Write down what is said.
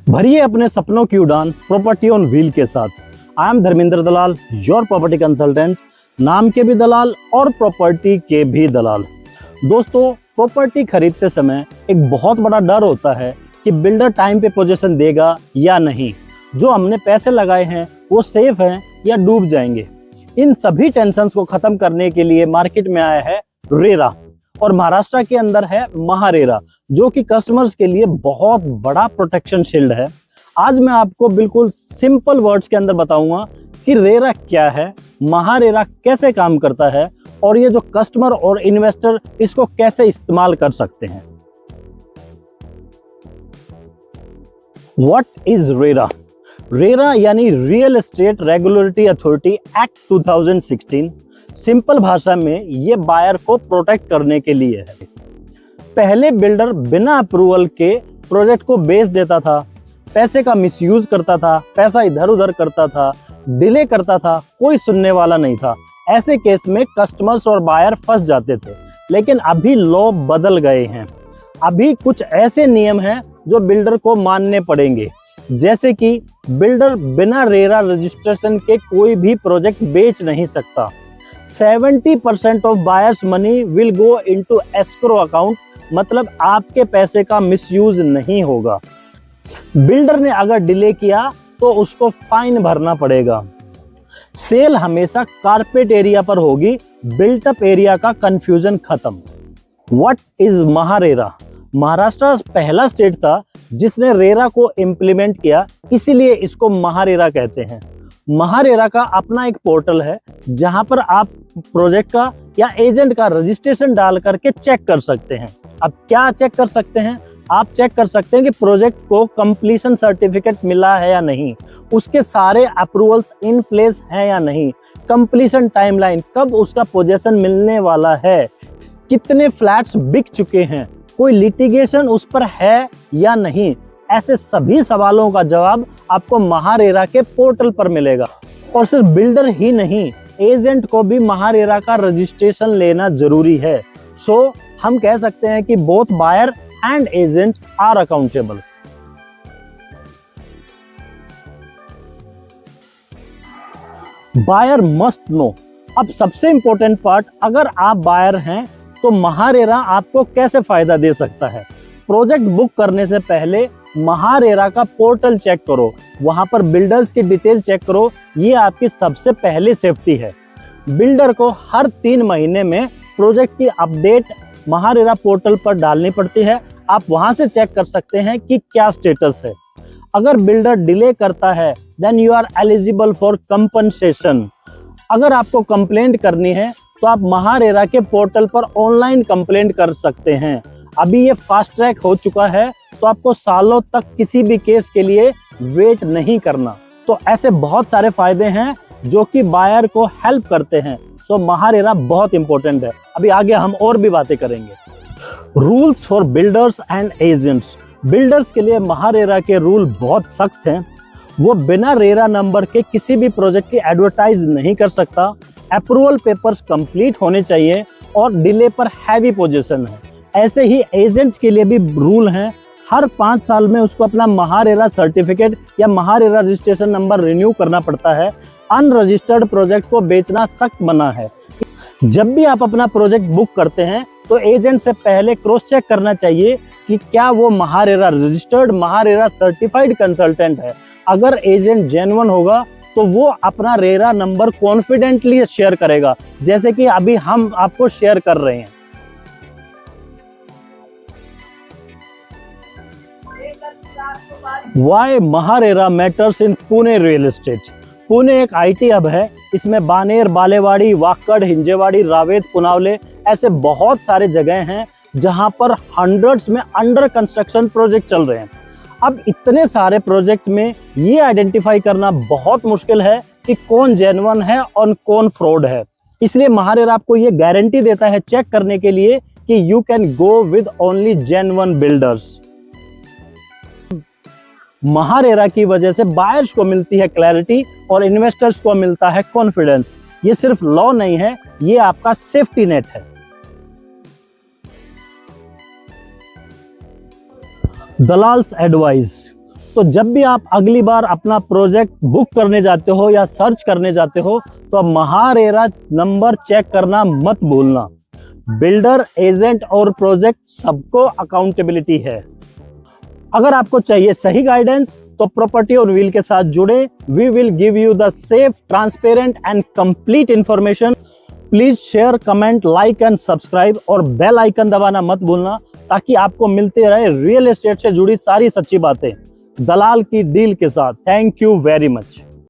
भरिए अपने सपनों की उड़ान प्रॉपर्टी ऑन व्हील के साथ। I am Dharmendra Dalal, your property consultant, नाम के भी दलाल और प्रॉपर्टी के भी दलाल। दोस्तों, प्रॉपर्टी खरीदते समय एक बहुत बड़ा डर होता है कि बिल्डर टाइम पे पोजीशन देगा या नहीं, जो हमने पैसे लगाए हैं वो सेफ हैं या डूब जाएंगे। इन सभी टेंशन्स को खत्म करने के लिए मार्केट में आया है रेरा, और महाराष्ट्र के अंदर है महारेरा, जो कि कस्टमर्स के लिए बहुत बड़ा प्रोटेक्शन शील्ड है। आज मैं आपको बिल्कुल सिंपल वर्ड्स के अंदर बताऊंगा कि रेरा क्या है, महारेरा कैसे काम करता है और ये जो कस्टमर और इन्वेस्टर इसको कैसे इस्तेमाल कर सकते हैं। What is RERA? रेरा यानी real estate regulatory authority act 2016। Simple भाषा में ये बायर को प्रोटेक्ट करने के लिए है। पहले बिल्डर बिना अप्रूवल के प्रोजेक्ट को बेच देता था, पैसे का मिसयूज करता था, पैसा इधर उधर करता था, डिले करता था, कोई सुनने वाला नहीं था। ऐसे केस में कस्टमर्स और बायर फंस जाते थे। लेकिन अभी लॉ बदल गए हैं। अभी कुछ ऐसे नियम हैं जो बिल्डर को मानने पड़ेंगे, जैसे कि बिल्डर बिना रेरा रजिस्ट्रेशन के कोई भी प्रोजेक्ट बेच नहीं सकता। 70% of buyers money will go into escrow account, मतलब आपके पैसे का मिसयूज नहीं होगा। बिल्डर ने अगर डिले किया तो उसको फाइन भरना पड़ेगा। सेल हमेशा कारपेट एरिया पर होगी, बिल्टअप एरिया का कंफ्यूजन खत्म। What is MahaRERA? महाराष्ट्र पहला स्टेट था जिसने रेरा को इम्प्लीमेंट किया, इसीलिए इसको महारेरा कहते हैं। महारेरा का अपना एक पोर्टल है जहां पर आप प्रोजेक्ट का या एजेंट का रजिस्ट्रेशन डाल करके चेक कर सकते हैं। अब क्या चेक कर सकते हैं? आप चेक कर सकते हैं कि प्रोजेक्ट को कंप्लीशन सर्टिफिकेट मिला है या नहीं, उसके सारे अप्रूवल्स इन प्लेस हैं या नहीं, कंप्लीशन टाइमलाइन, कब उसका पोजीशन मिलने वाला है, कितने फ्लैट्स बिक चुके हैं, कोई लिटिगेशन उस पर है या नहीं। ऐसे सभी सवालों का जवाब आपको महारेरा के पोर्टल पर मिलेगा। और सिर्फ बिल्डर ही नहीं, एजेंट को भी महारेरा का रजिस्ट्रेशन लेना जरूरी है। सो हम कह सकते हैं कि both buyer and agent are accountable. Buyer must know. अब सबसे इंपॉर्टेंट पार्ट, अगर आप बायर हैं तो महारेरा आपको कैसे फायदा दे सकता है। प्रोजेक्ट बुक करने से पहले महारेरा का पोर्टल चेक करो, वहां पर बिल्डर्स की डिटेल चेक करो, ये आपकी सबसे पहली सेफ्टी है। बिल्डर को हर 3 महीने में प्रोजेक्ट की अपडेट महारेरा पोर्टल पर डालनी पड़ती है। आप वहां से चेक कर सकते हैं कि क्या स्टेटस है। अगर बिल्डर डिले करता है then you are eligible for compensation. अगर आपको कंप्लेंट करनी है तो आप महारेरा के पोर्टल पर ऑनलाइन कंप्लेंट कर सकते हैं। अभी ये फास्ट ट्रैक हो चुका है, तो आपको सालों तक किसी भी केस के लिए वेट नहीं करना। तो ऐसे बहुत सारे फायदे हैं जो कि बायर को हेल्प करते हैं। सो महारेरा बहुत इंपॉर्टेंट है। अभी आगे हम और भी बातें करेंगे। Rules for builders and agents. Builders के लिए महारेरा के रूल बहुत सख्त हैं। वो बिना रेरा नंबर के किसी भी प्रोजेक्ट की एडवर्टाइज नहीं कर सकता। अप्रूवल पेपर्स कंप्लीट होने चाहिए और डिले पर हैवी पोजीशन है। ऐसे ही एजेंट्स के लिए भी रूल हैं। हर 5 साल में उसको अपना महारेरा सर्टिफिकेट या महारेरा रजिस्ट्रेशन नंबर रिन्यू करना पड़ता है। अनरजिस्टर्ड प्रोजेक्ट को बेचना सख्त मना है। जब भी आप अपना प्रोजेक्ट बुक करते हैं तो एजेंट से पहले क्रॉस चेक करना चाहिए कि क्या वो MahaRERA registered, MahaRERA certified consultant है। अगर एजेंट जेन्युइन होगा तो वो अपना रेरा नंबर कॉन्फिडेंटली शेयर करेगा, जैसे कि अभी हम आपको शेयर कर रहे हैं। Why MahaRERA matters in Pune real estate? Pune एक IT हब है। इसमें बानेर, बालेवाड़ी, वाकड़, हिंजेवाड़ी, रावेत, पुनावले ऐसे बहुत सारे जगह हैं जहां पर हंड्रेड्स में अंडर कंस्ट्रक्शन प्रोजेक्ट चल रहे हैं। अब इतने सारे प्रोजेक्ट में ये आइडेंटिफाई करना बहुत मुश्किल है कि कौन जेन्युइन है और कौन फ्रॉड है। इसलिए महारेरा आपको ये गारंटी देता है चेक करने के लिए कि you can go with only genuine builders. MahaRERA की वजह से बायर्स को मिलती है क्लैरिटी और इन्वेस्टर्स को मिलता है कॉन्फिडेंस। ये सिर्फ लॉ नहीं है, ये आपका सेफ्टी नेट है। दलाल्स एडवाइस। तो जब भी आप अगली बार अपना प्रोजेक्ट बुक करने जाते हो या सर्च करने जाते हो तो महारेरा नंबर चेक करना मत भूलना। बिल्डर, एजेंट और प्रोजेक्ट सबको अकाउंटेबिलिटी है। अगर आपको चाहिए सही गाइडेंस तो प्रॉपर्टी ऑन व्हील के साथ जुड़े। We will give you the safe, transparent and complete information. Please share, comment, like and subscribe और बेल आइकन दबाना मत भूलना ताकि आपको मिलते रहे रियल एस्टेट से जुड़ी सारी सच्ची बातें दलाल की डील के साथ। Thank you very much.